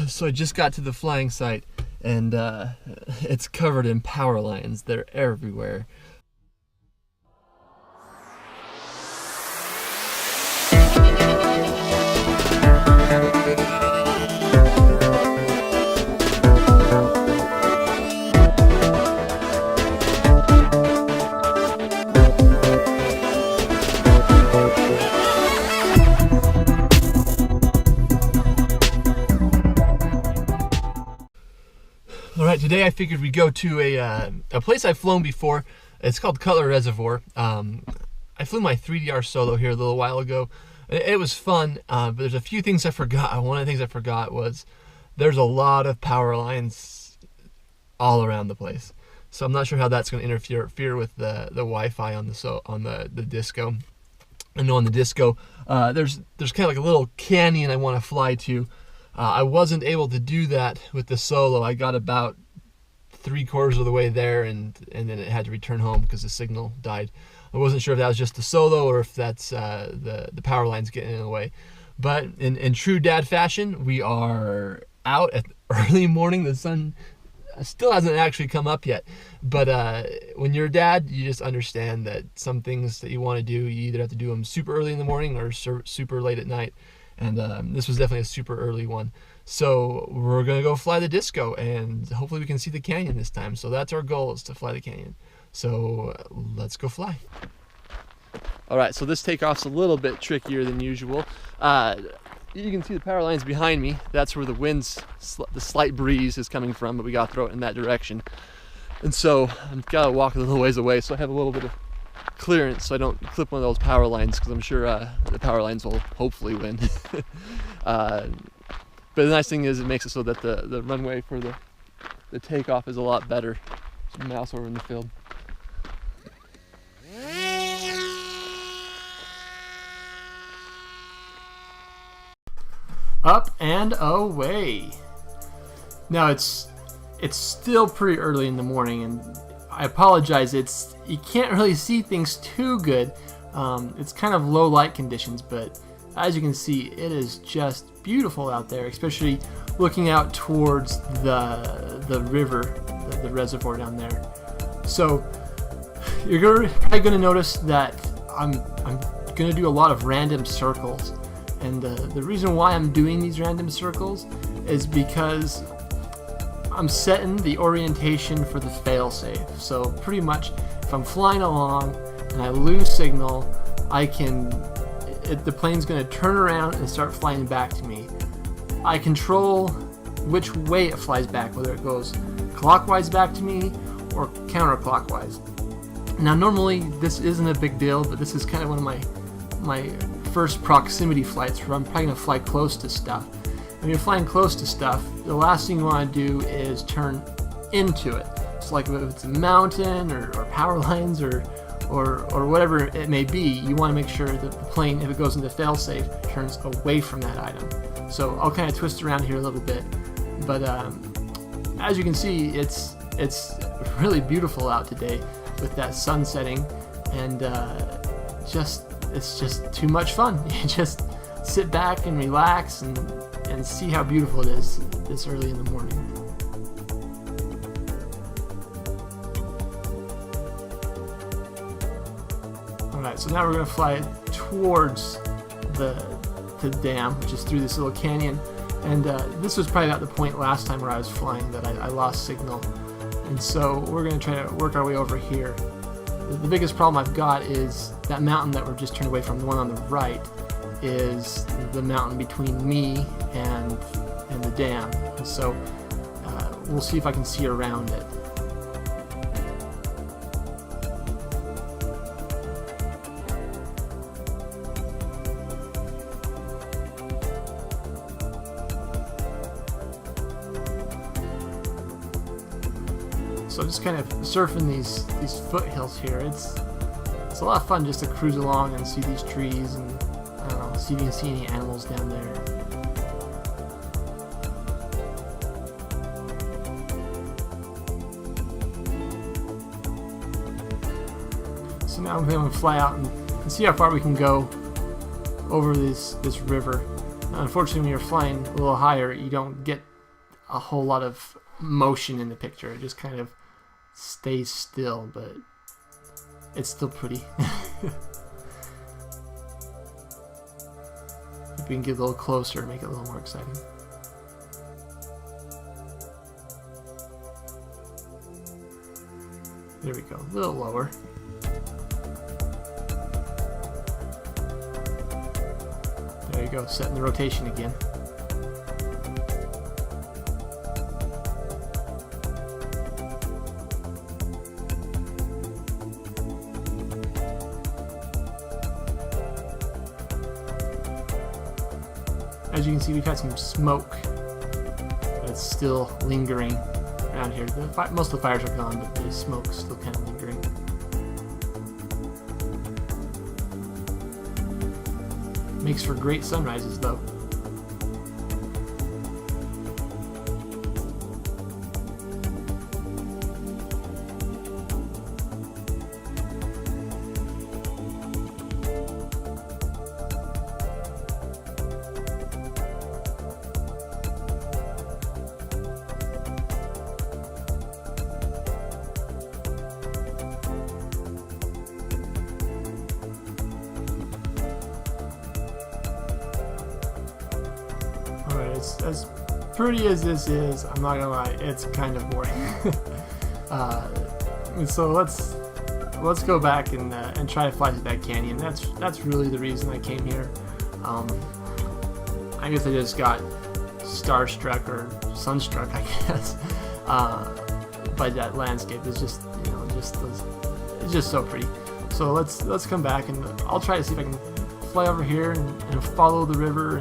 So I just got to the flying site, and it's covered in power lines. They're everywhere. All right, today I figured we'd go to a place I've flown before. It's called Cutler Reservoir. I flew my 3DR solo here a little while ago. It was fun, but there's a few things I forgot. One of the things I forgot was there's a lot of power lines all around the place. So I'm not sure how that's going to interfere with the Wi-Fi on the Disco. I know on the Disco, there's kind of like a little canyon I want to fly to. I wasn't able to do that with the solo. I got about 3/4 of the way there, and then it had to return home because the signal died. I wasn't sure if that was just the solo or if that's the power lines getting in the way. But in true dad fashion, we are out at early morning. The sun still hasn't actually come up yet. But when you're a dad, you just understand that some things that you want to do, you either have to do them super early in the morning or super late at night. And this was definitely a super early one. So we're going to go fly the Disco, and hopefully we can see the canyon this time. So that's our goal, is to fly the canyon. So let's go fly. All right, so this takeoff's a little bit trickier than usual. You can see the power lines behind me. That's where the wind's, the slight breeze is coming from, but we got to throw it in that direction. And so I've got to walk a little ways away, so I have a little bit of clearance so I don't clip one of those power lines, because I'm sure the power lines will hopefully win. But the nice thing is it makes it so that the runway for the takeoff is a lot better. Just mouse over in the field. Up and away. Now it's still pretty early in the morning, and I apologize, you can't really see things too good. It's kind of low light conditions, but as you can see, it is just beautiful out there, especially looking out towards the river, the reservoir down there. So you're probably going to notice that I'm going to do a lot of random circles, and the reason why I'm doing these random circles is because I'm setting the orientation for the failsafe. So pretty much if I'm flying along and I lose signal, the plane's going to turn around and start flying back to me. I control which way it flies back, whether it goes clockwise back to me or counterclockwise. Now normally this isn't a big deal, but this is kind of one of my first proximity flights where I'm probably going to fly close to stuff. When you're flying close to stuff, the last thing you want to do is turn into it. It's like if it's a mountain or power lines or whatever it may be, you want to make sure that the plane, if it goes into failsafe, turns away from that item. So I'll kind of twist around here a little bit, but as you can see, it's really beautiful out today with that sun setting, and it's just too much fun. You just sit back and relax and see how beautiful it is this early in the morning. Alright, so now we're going to fly towards the dam, which is through this little canyon. And this was probably about the point last time where I was flying that I lost signal. And so we're going to try to work our way over here. The biggest problem I've got is that mountain that we're just turned away from, the one on the right, is the mountain between me and the dam. And so we'll see if I can see around it. So just kind of surfing these foothills here. It's a lot of fun just to cruise along and see these trees, and I don't know, see if you can see any animals down there. So now I'm going to fly out and see how far we can go over this river. Unfortunately, when you're flying a little higher, you don't get a whole lot of motion in the picture. It just kind of stays still, but it's still pretty. If we can get a little closer, make it a little more exciting. There we go, a little lower. There you go, setting the rotation again. As you can see, we've had some smoke that's still lingering around here. Most of the fires are gone, but the smoke's still kind of lingering. Makes for great sunrises, though. As pretty as this is, I'm not gonna lie, it's kind of boring. So let's go back and try to fly through that canyon. That's really the reason I came here. I guess I just got starstruck or sunstruck, I guess, by that landscape. It's just it's just so pretty. So let's come back and I'll try to see if I can fly over here and follow the river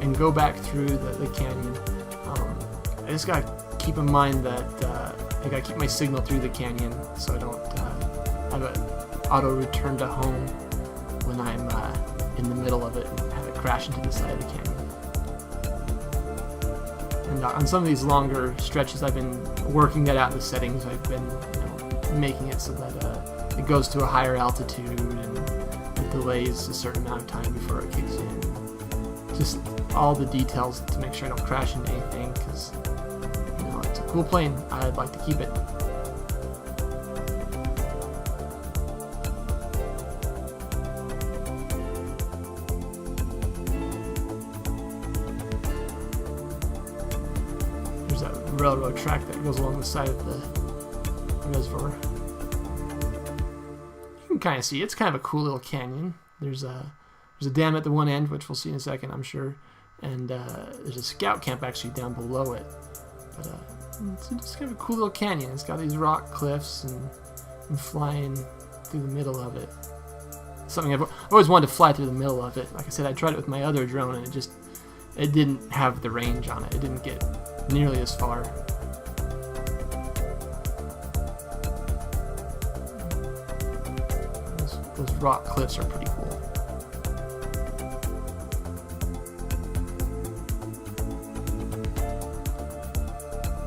and go back through the canyon. I just gotta keep in mind that I gotta keep my signal through the canyon so I don't have it auto return to home when I'm in the middle of it and have it crash into the side of the canyon. And on some of these longer stretches, I've been working that out in the settings. I've been making it so that it goes to a higher altitude and it delays a certain amount of time before it kicks in. Just all the details to make sure I don't crash into anything, because it's a cool plane. I'd like to keep it. There's that railroad track that goes along the side of the reservoir. You can kind of see it's kind of a cool little canyon. There's a dam at the one end, which we'll see in a second, I'm sure. And there's a scout camp actually down below it. But it's just kind of a cool little canyon. It's got these rock cliffs and flying through the middle of it. Something I've always wanted to fly through the middle of it. Like I said, I tried it with my other drone and it didn't have the range on it. It didn't get nearly as far. Those rock cliffs are pretty cool.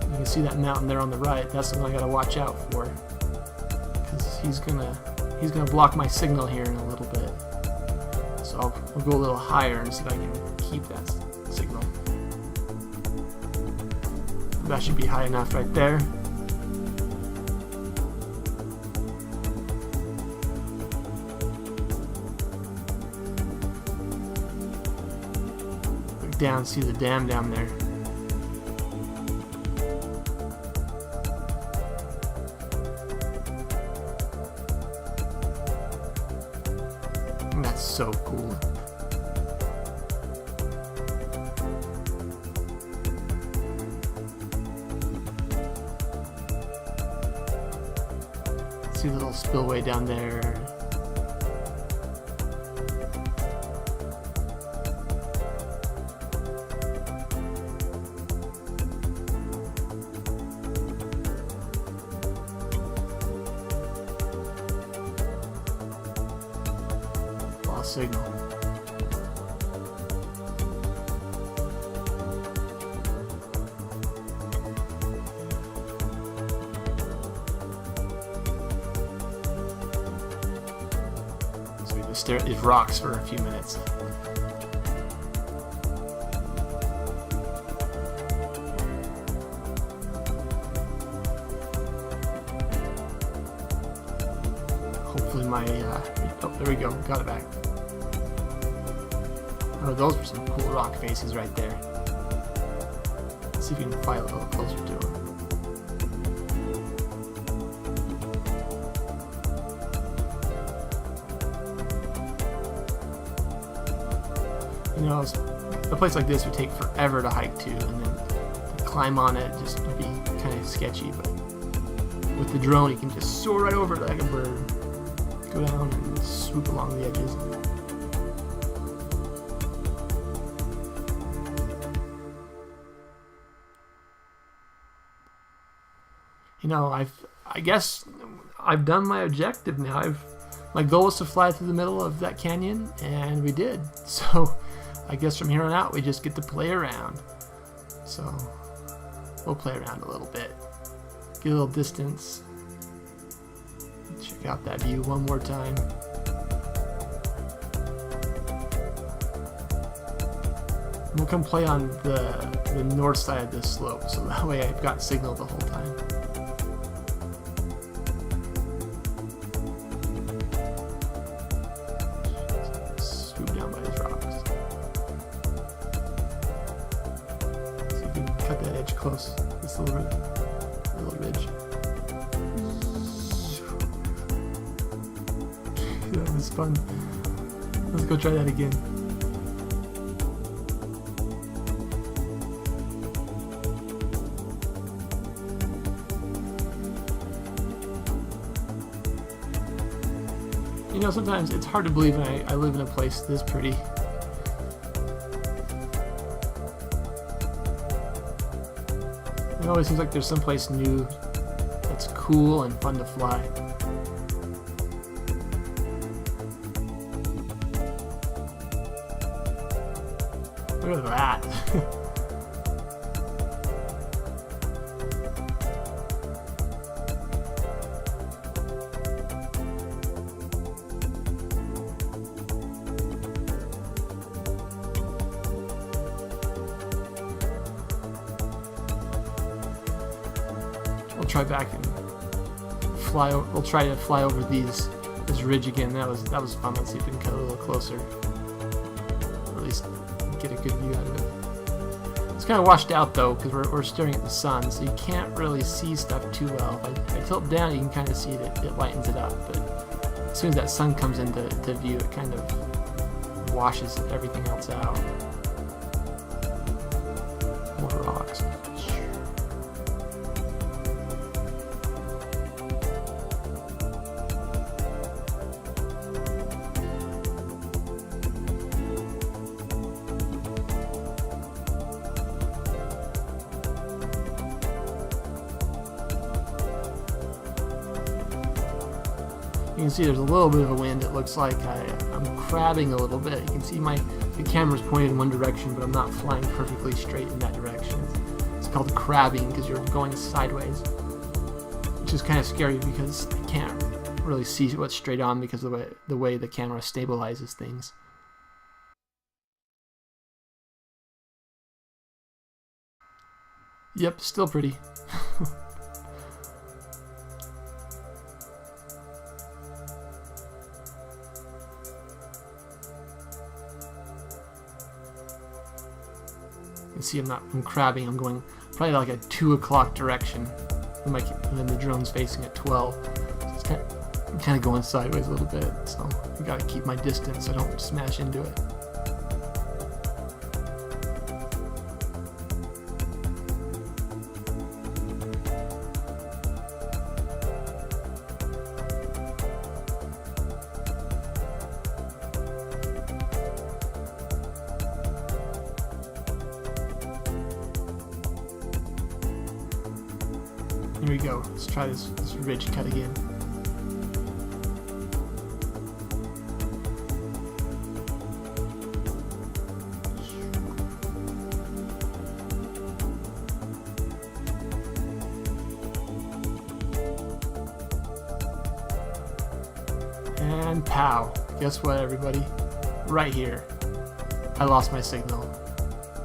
You can see that mountain there on the right. That's the one I gotta watch out for, because he's gonna block my signal here in a little bit. So I'll go a little higher and see if I can keep that signal. That should be high enough right there. Look down, see the dam down there. That's so cool. See the little spillway down there. Signal. So we just stare at these rocks for a few minutes. my, oh, there we go, got it back. Oh, those were some cool rock faces right there. Let's see if we can fly a little closer to them. You know, a place like this would take forever to hike to, and then to climb on it just would be kind of sketchy, but with the drone you can just soar right over it like a bird, go down and swoop along the edges. You know, I guess I've done my objective now. My goal was to fly through the middle of that canyon, and we did. So I guess from here on out we just get to play around. So we'll play around a little bit, get a little distance, check out that view one more time. And we'll come play on the north side of this slope, so that way I've got signal the whole time. Cut that edge close, this little ridge. That was fun. Let's go try that again. You know, sometimes it's hard to believe I live in a place this pretty. It always seems like there's someplace new that's cool and fun to fly. Look at that. We'll try back and fly. We'll try to fly over this ridge again. That was fun. Let's see if we can cut a little closer, or at least get a good view out of it. It's kind of washed out though because we're staring at the sun, so you can't really see stuff too well. If I tilt down, you can kind of see it lightens it up. But as soon as that sun comes into view, it kind of washes everything else out. More rocks. You can see there's a little bit of a wind. It looks like I'm crabbing a little bit. You can see the camera's pointed in one direction, but I'm not flying perfectly straight in that direction. It's called crabbing because you're going sideways, which is kind of scary because I can't really see what's straight on because of the way the camera stabilizes things. Yep, still pretty. You can see I'm crabbing. I'm going probably like a 2 o'clock direction, and then the drone's facing at 12. So it's kind of going sideways a little bit. So I got to keep my distance so I don't smash into it. Here we go. Let's try this ridge cut again. And pow. Guess what, everybody? Right here. I lost my signal.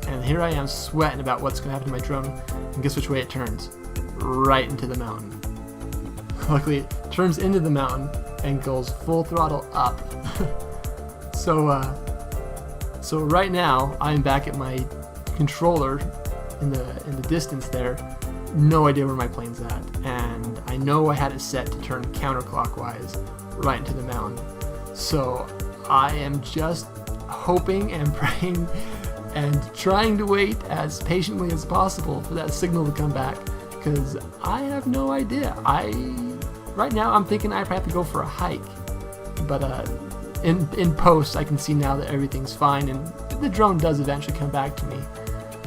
And here I am sweating about what's going to happen to my drone. And guess which way it turns? Right into the mountain. luckily it turns into the mountain and goes full throttle up. So right now I'm back at my controller in the distance there. No idea where my plane's at, and I know I had it set to turn counterclockwise right into the mountain. So I am just hoping and praying and trying to wait as patiently as possible for that signal to come back, because I have no idea. Right now I'm thinking I have to go for a hike, but in post I can see now that everything's fine and the drone does eventually come back to me.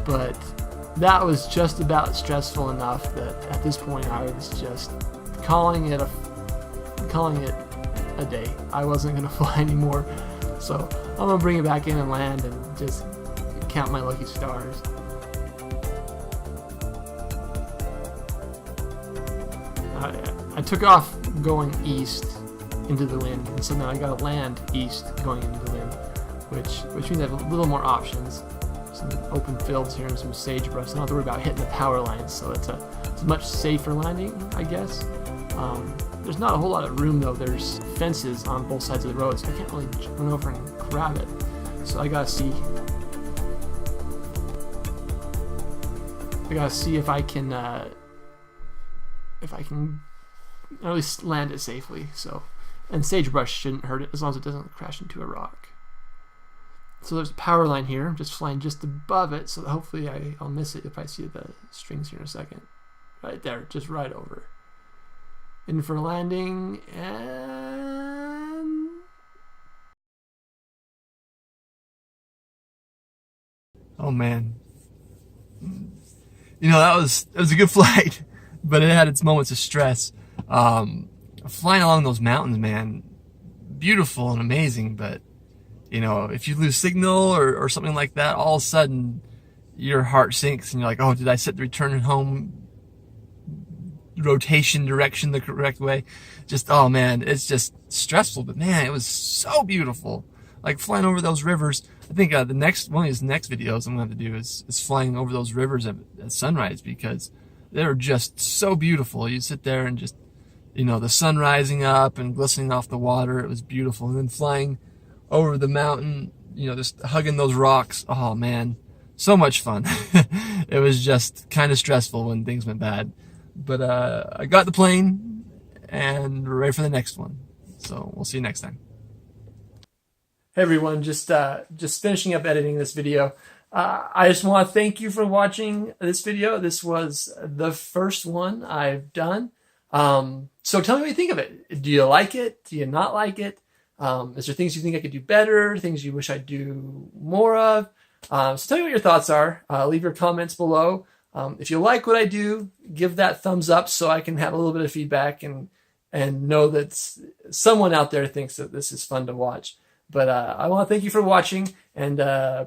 But that was just about stressful enough that at this point I was just calling it a day. I wasn't gonna fly anymore, so I'm gonna bring it back in and land and just count my lucky stars. I took off going east into the wind, and so now I gotta land east going into the wind, which means I have a little more options. Some open fields here and some sagebrush. I don't have to worry about hitting the power lines, so it's a much safer landing, I guess. There's not a whole lot of room though. There's fences on both sides of the road, so I can't really run over and grab it. So I gotta see if I can at least land it safely. So, and sagebrush shouldn't hurt it as long as it doesn't crash into a rock. So there's a power line here. I'm just flying just above it, so hopefully I'll miss it if I see the strings here in a second. Right there, just right over. In for landing, and oh man, you know, that was a good flight, but it had its moments of stress. Flying along those mountains, man, beautiful and amazing, but you know, if you lose signal or something like that, all of a sudden your heart sinks and you're like, oh, did I set the return home rotation direction the correct way? Just, oh man, it's just stressful, but man, it was so beautiful. Like flying over those rivers. I think one of these next videos I'm going to have to do is flying over those rivers at sunrise, because they're just so beautiful. You sit there and just, you know, the sun rising up and glistening off the water. It was beautiful. And then flying over the mountain, you know, just hugging those rocks. Oh man, so much fun. It was just kind of stressful when things went bad, but I got the plane and we're ready for the next one. So we'll see you next time. Hey everyone, just finishing up editing this video. I just want to thank you for watching this video. This was the first one I've done. So tell me what you think of it. Do you like it? Do you not like it? Is there things you think I could do better? Things you wish I'd do more of? So tell me what your thoughts are. Leave your comments below. If you like what I do, give that thumbs up so I can have a little bit of feedback and know that someone out there thinks that this is fun to watch. But I want to thank you for watching, and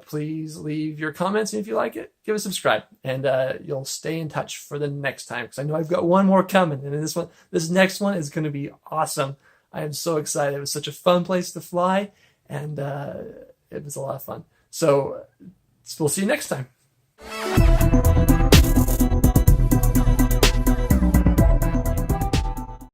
please leave your comments. And if you like it, give a subscribe, and you'll stay in touch for the next time, because I know I've got one more coming, and this next one is going to be awesome. I am so excited. It was such a fun place to fly, and it was a lot of fun. So we'll see you next time.